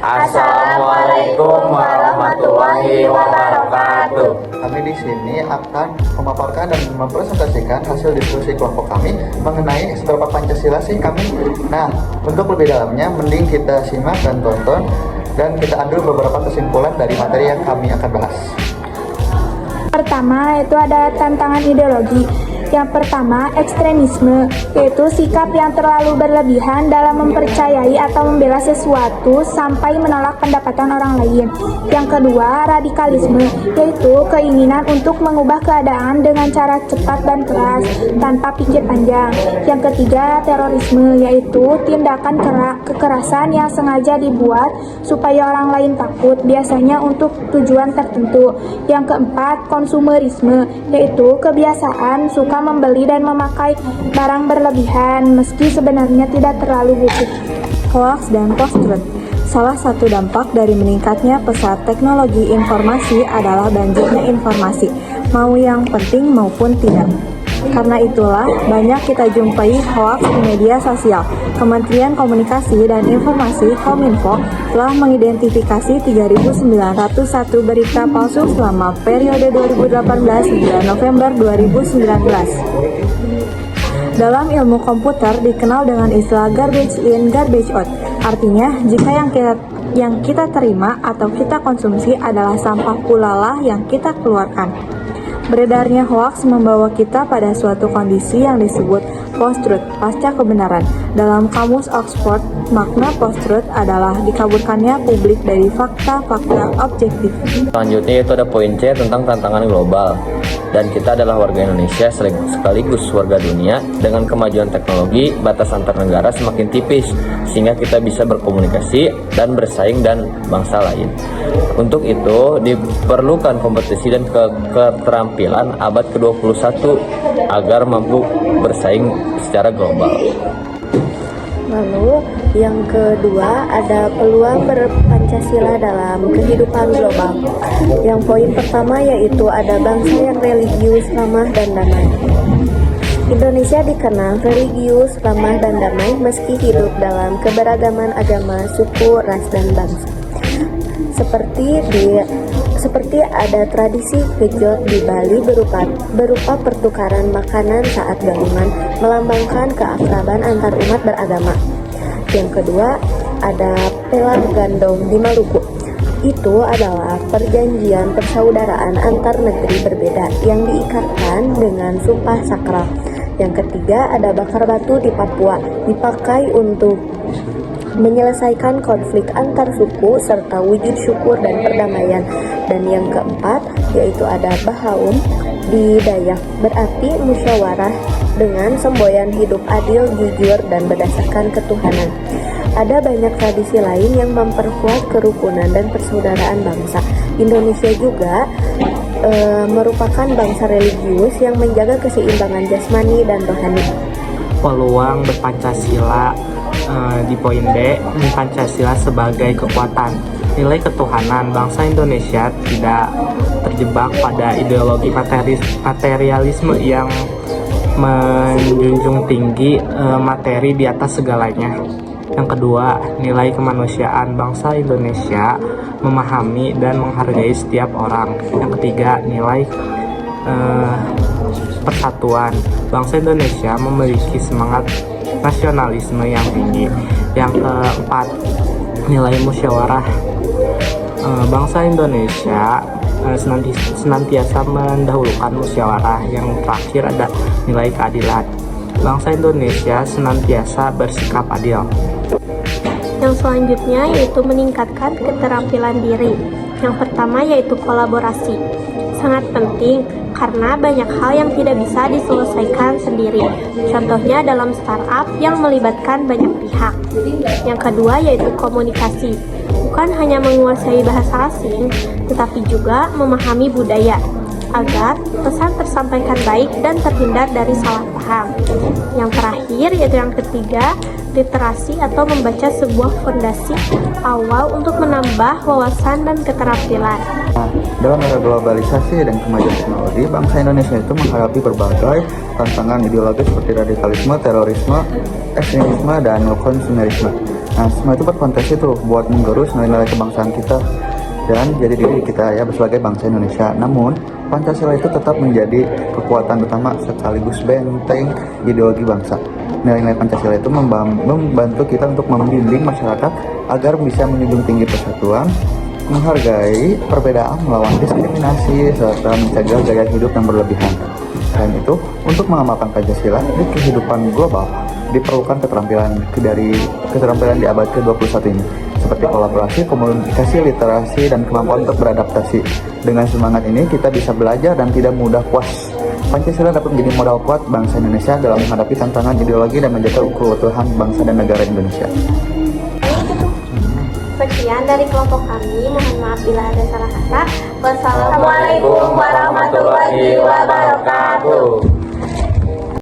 Assalamualaikum warahmatullahi wabarakatuh. Kami di sini akan memaparkan dan mempresentasikan hasil diskusi kelompok kami mengenai seberapa Pancasila sih kami. Nah, untuk lebih dalamnya, mending kita simak dan tonton, dan kita ambil beberapa kesimpulan dari materi yang kami akan bahas. Pertama, itu ada tantangan ideologi. Yang pertama, ekstremisme, yaitu sikap yang terlalu berlebihan dalam mempercayai atau membela sesuatu sampai menolak pendapatan orang lain. Yang kedua, radikalisme, yaitu keinginan untuk mengubah keadaan dengan cara cepat dan keras, tanpa pikir panjang. Yang ketiga, terorisme, yaitu tindakan kekerasan yang sengaja dibuat supaya orang lain takut, biasanya untuk tujuan tertentu. Yang keempat, konsumerisme, yaitu kebiasaan suka membeli dan memakai barang berlebihan meski sebenarnya tidak terlalu butuh. Hoax dan post-truth. Salah satu dampak dari meningkatnya pesat teknologi informasi adalah banjirnya informasi, mau yang penting maupun tidak. Karena itulah banyak kita jumpai hoax di media sosial. Kementerian Komunikasi dan Informasi Kominfo telah mengidentifikasi 3.901 berita palsu selama periode 2018 hingga November 2019. Dalam ilmu komputer dikenal dengan istilah garbage in, garbage out. Artinya, jika yang kita terima atau kita konsumsi adalah sampah pula lah yang kita keluarkan. Beredarnya hoaks membawa kita pada suatu kondisi yang disebut post-truth, pasca kebenaran. Dalam kamus Oxford, makna post-truth adalah dikaburkannya publik dari fakta-fakta objektif. Selanjutnya itu ada poin C tentang tantangan global. Dan kita adalah warga Indonesia sekaligus warga dunia. Dengan kemajuan teknologi, batas antar negara semakin tipis, sehingga kita bisa berkomunikasi dan bersaing dan bangsa lain. Untuk itu, diperlukan kompetisi dan keterampilan abad ke-21 agar mampu bersaing secara global. Lalu yang kedua ada peluang berpancasila dalam kehidupan global. Yang poin pertama yaitu ada bangsa yang religius, ramah dan damai. Indonesia dikenal religius, ramah dan damai meski hidup dalam keberagaman agama, suku, ras dan bangsa. Seperti ada tradisi kejot di Bali berupa pertukaran makanan saat gabungan, melambangkan keakraban antar umat beragama. Yang kedua, ada pelang gandong di Maluku. Itu adalah perjanjian persaudaraan antar negeri berbeda yang diikatkan dengan sumpah sakral. Yang ketiga, ada bakar batu di Papua, dipakai untuk menyelesaikan konflik antar suku serta wujud syukur dan perdamaian. Dan yang keempat yaitu ada bahaum di Dayak, berarti musyawarah dengan semboyan hidup adil, jujur dan berdasarkan ketuhanan. Ada banyak tradisi lain yang memperkuat kerukunan dan persaudaraan bangsa. Indonesia juga merupakan bangsa religius yang menjaga keseimbangan jasmani dan rohani. Peluang berpancasila di poin D, Pancasila sebagai kekuatan. Nilai ketuhanan bangsa Indonesia tidak terjebak pada ideologi materialisme yang menjunjung tinggi materi di atas segalanya. Yang kedua, nilai kemanusiaan bangsa Indonesia memahami dan menghargai setiap orang. Yang ketiga, nilai persatuan bangsa Indonesia memiliki semangat nasionalisme yang tinggi. Yang keempat, nilai musyawarah bangsa Indonesia senantiasa mendahulukan musyawarah. Yang terakhir ada nilai keadilan. Bangsa Indonesia senantiasa bersikap adil. Yang selanjutnya yaitu meningkatkan keterampilan diri. Yang pertama yaitu kolaborasi. Sangat penting karena banyak hal yang tidak bisa diselesaikan sendiri. Contohnya dalam startup yang melibatkan banyak pihak. Yang kedua yaitu komunikasi. Bukan hanya menguasai bahasa asing, tetapi juga memahami budaya agar pesan tersampaikan baik dan terhindar dari salah paham. Yang terakhir yaitu yang ketiga, literasi atau membaca sebuah fondasi awal untuk menambah wawasan dan keterampilan. Dalam era globalisasi dan kemajuan teknologi, bangsa Indonesia itu menghadapi berbagai tantangan ideologis seperti radikalisme, terorisme, ekstremisme, dan konsumerisme. Nah, semua itu berkontribusi tuh buat menggerus nilai-nilai kebangsaan kita dan jadi diri kita ya sebagai bangsa Indonesia. Namun, Pancasila itu tetap menjadi kekuatan utama sekaligus benteng ideologi bangsa. Nilai-nilai Pancasila itu membantu kita untuk membimbing masyarakat agar bisa menjunjung tinggi persatuan, menghargai perbedaan, melawan diskriminasi, serta mencegah gaya hidup yang berlebihan. Selain itu, untuk mengamalkan Pancasila di kehidupan global, diperlukan keterampilan di abad ke-21 ini, seperti kolaborasi, komunikasi, literasi, dan kemampuan untuk beradaptasi. Dengan semangat ini, kita bisa belajar dan tidak mudah puas. Pancasila dapat menjadi modal kuat bangsa Indonesia dalam menghadapi tantangan ideologi dan menjaga keutuhan bangsa dan negara Indonesia. Sekian dari kelompok kami, mohon maaf bila ada salah kata. Wassalamualaikum warahmatullahi wabarakatuh.